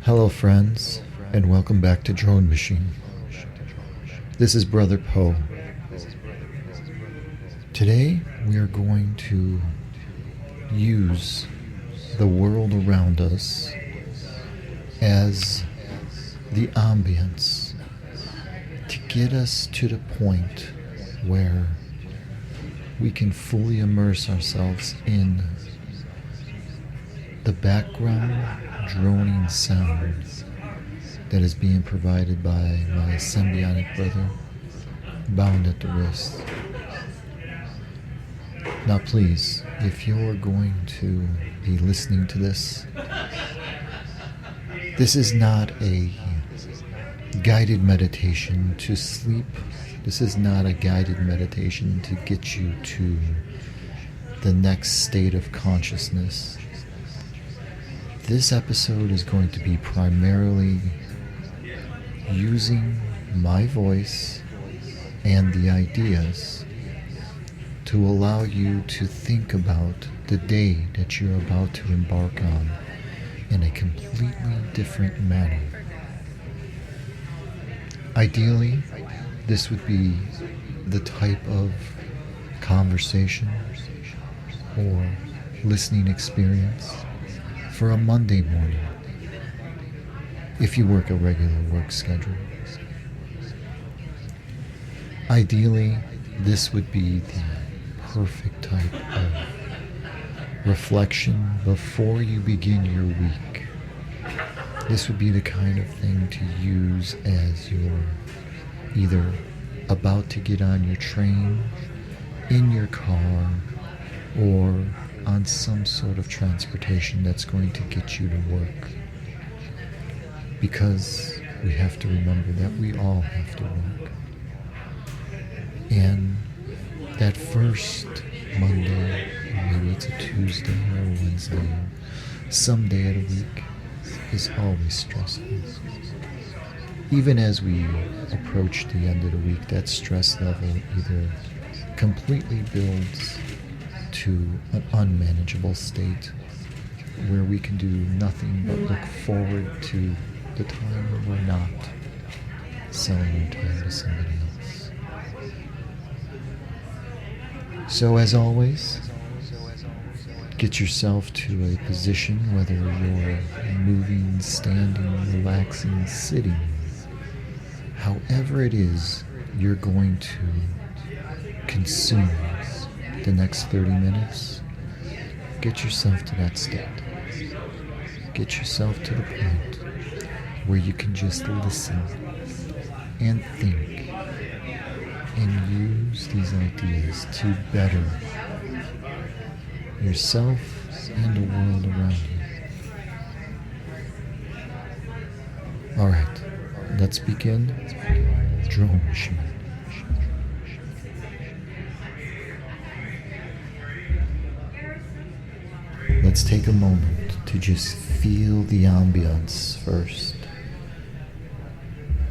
Hello friends, and welcome back to Drone Machine. This is Brother Poe. Today we are going to use the world around us as the ambience to get us to the point where we can fully immerse ourselves in the background droning sound that is being provided by my symbiotic brother, bound at the wrist. Now please, if you're going to be listening to this, this is not a guided meditation to sleep. This is not a guided meditation to get you to the next state of consciousness. This episode is going to be primarily using my voice and the ideas to allow you to think about the day that you're about to embark on in a completely different manner. Ideally, this would be the type of conversation or listening experience for a Monday morning, if you work a regular work schedule. Ideally, this would be the perfect type of reflection before you begin your week. This would be the kind of thing to use as you're either about to get on your train, in your car, or on some sort of transportation that's going to get you to work. Because we have to remember that we all have to work. And that first Monday, or maybe it's a Tuesday or a Wednesday, or some day of the week, is always stressful. Even as we approach the end of the week, that stress level either completely builds to an unmanageable state where we can do nothing but look forward to the time when we're not selling our time to somebody else. So as always, get yourself to a position, whether you're moving, standing, relaxing, sitting, however it is you're going to consume the next 30 minutes, get yourself to that state. Get yourself to the point where you can just listen and think and use these ideas to better yourself and the world around you. Alright, let's begin. Drone Machine. Let's take a moment to just feel the ambience first.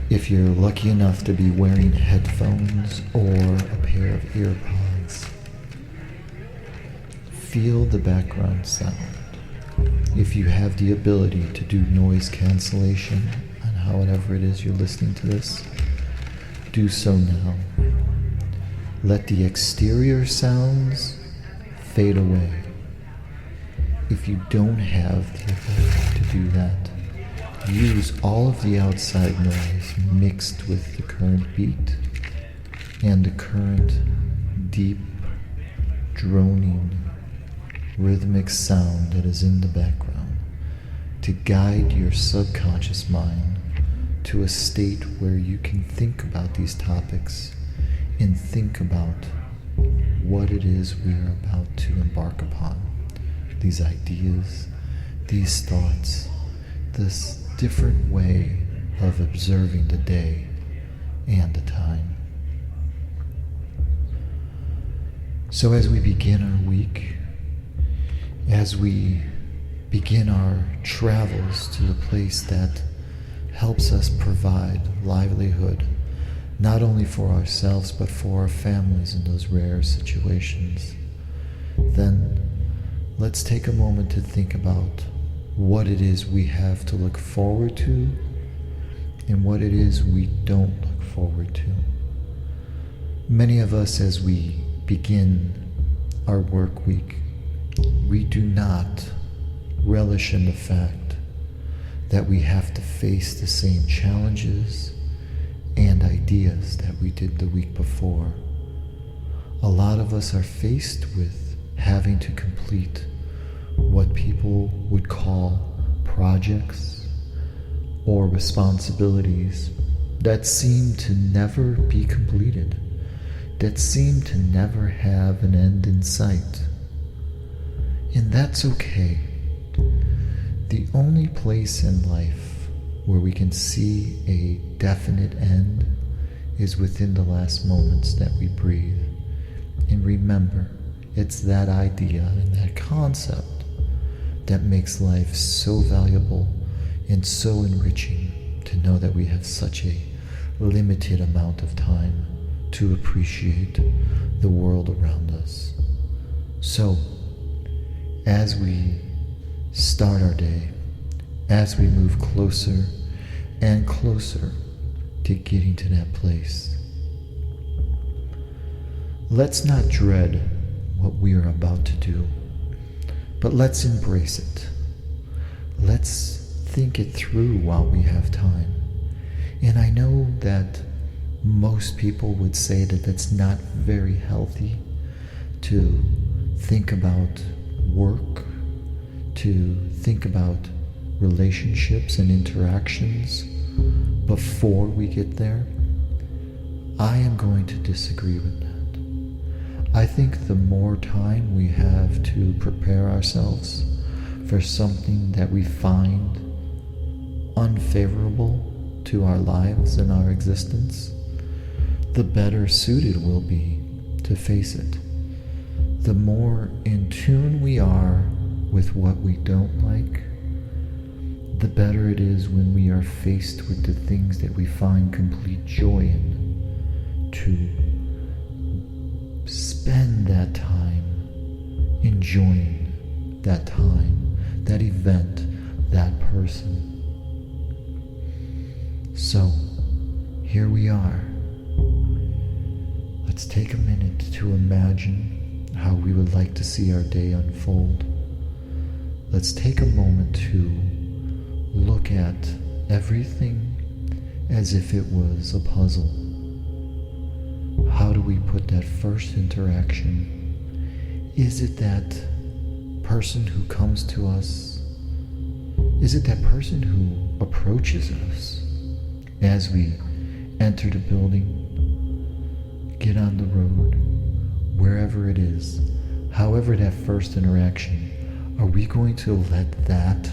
If you're lucky enough to be wearing headphones or a pair of earpods, feel the background sound. If you have the ability to do noise cancellation on however it is you're listening to this, do so now. Let the exterior sounds fade away. If you don't have the ability to do that, use all of the outside noise mixed with the current beat and the current deep, droning, rhythmic sound that is in the background to guide your subconscious mind to a state where you can think about these topics and think about what it is we are about to embark upon. These ideas, these thoughts, this different way of observing the day and the time. So as we begin our week, as we begin our travels to the place that helps us provide livelihood, not only for ourselves but for our families in those rare situations, then let's take a moment to think about what it is we have to look forward to and what it is we don't look forward to. Many of us, as we begin our work week, we do not relish in the fact that we have to face the same challenges and ideas that we did the week before. A lot of us are faced with having to complete what people would call projects or responsibilities that seem to never be completed, that seem to never have an end in sight. And that's okay. The only place in life where we can see a definite end is within the last moments that we breathe. And remember, it's that idea and that concept that makes life so valuable and so enriching, to know that we have such a limited amount of time to appreciate the world around us. So, as we start our day, as we move closer and closer to getting to that place, let's not dread what we are about to do, but let's embrace it. Let's think it through while we have time. And I know that most people would say that that's not very healthy to think about work, to think about relationships and interactions before we get there. I am going to disagree with that. I think the more time we have to prepare ourselves for something that we find unfavorable to our lives and our existence, the better suited we'll be to face it. The more in tune we are with what we don't like, the better it is when we are faced with the things that we find complete joy in, to spend that time enjoying that time, that event, that person. So, here we are. Let's take a minute to imagine how we would like to see our day unfold. Let's take a moment to look at everything as if it was a puzzle. How do we put that first interaction? Is it that person who comes to us? Is it that person who approaches us as we enter the building, get on the road, wherever it is? However, that first interaction, are we going to let that,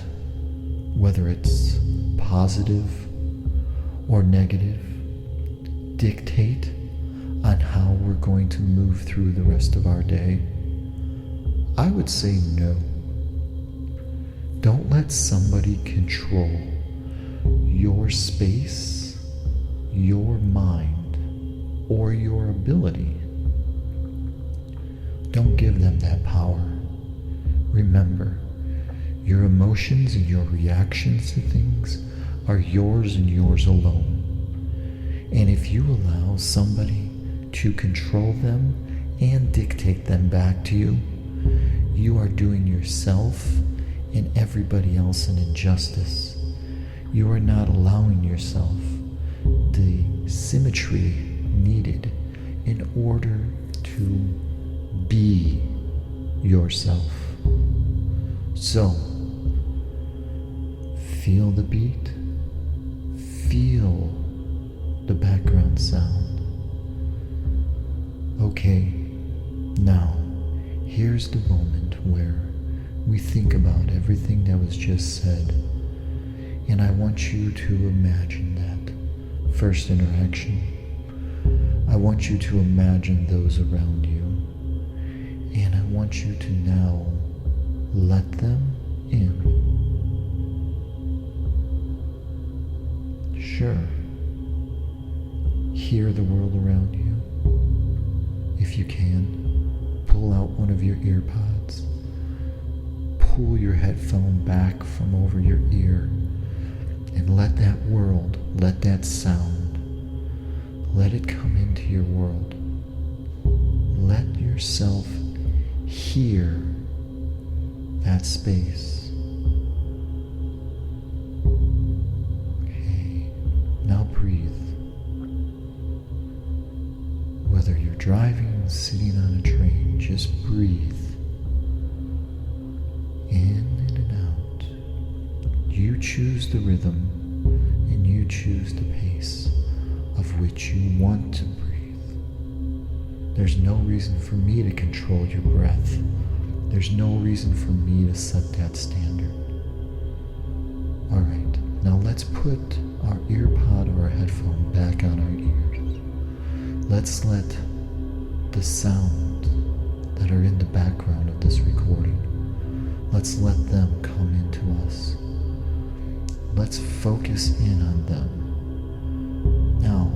whether it's positive or negative, dictate on how we're going to move through the rest of our day? I would say no. Don't let somebody control your space, your mind, or your ability. Don't give them that power. Remember, your emotions and your reactions to things are yours and yours alone. And if you allow somebody to control them and dictate them back to you, you are doing yourself and everybody else an injustice. You are not allowing yourself the symmetry needed in order to be yourself. So, feel the beat, feel the background sound. Okay, now, here's the moment where we think about everything that was just said, and I want you to imagine that first interaction. I want you to imagine those around you, and I want you to now let them in. Sure, hear the world around you. If you can, pull out one of your ear pods, pull your headphone back from over your ear and let that world, let that sound, let it come into your world. Let yourself hear that space. Okay, now breathe. Whether you're driving, sitting on a train, just breathe. In and out. You choose the rhythm and you choose the pace of which you want to breathe. There's no reason for me to control your breath. There's no reason for me to set that standard. Alright, now let's put our ear pod or our headphone back on our ears. Let's let the sound that are in the background of this recording, let's let them come into us. Let's focus in on them. Now,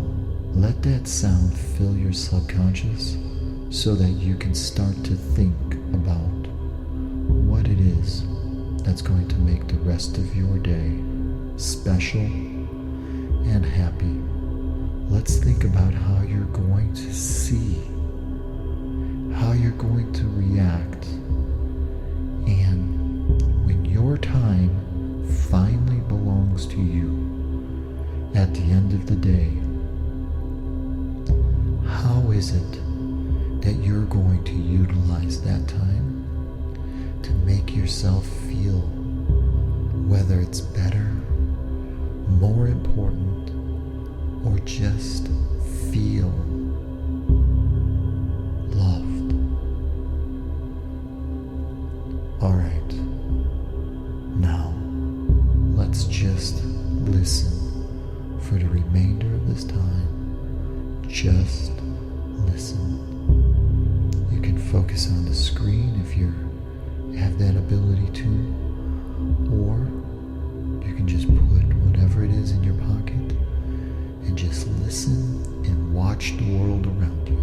let that sound fill your subconscious so that you can start to think about what it is that's going to make the rest of your day special and happy. Let's think about how you're going to see, how you're going to react, and when your time finally belongs to you at the end of the day, how is it that you're going to utilize that time to make yourself feel whether it's better, more important, or just feel loved? Alright, now let's just listen for the remainder of this time. Just listen. You can focus on the screen if you have that ability to, or you can just put whatever it is in your pocket and just listen and watch the world around you.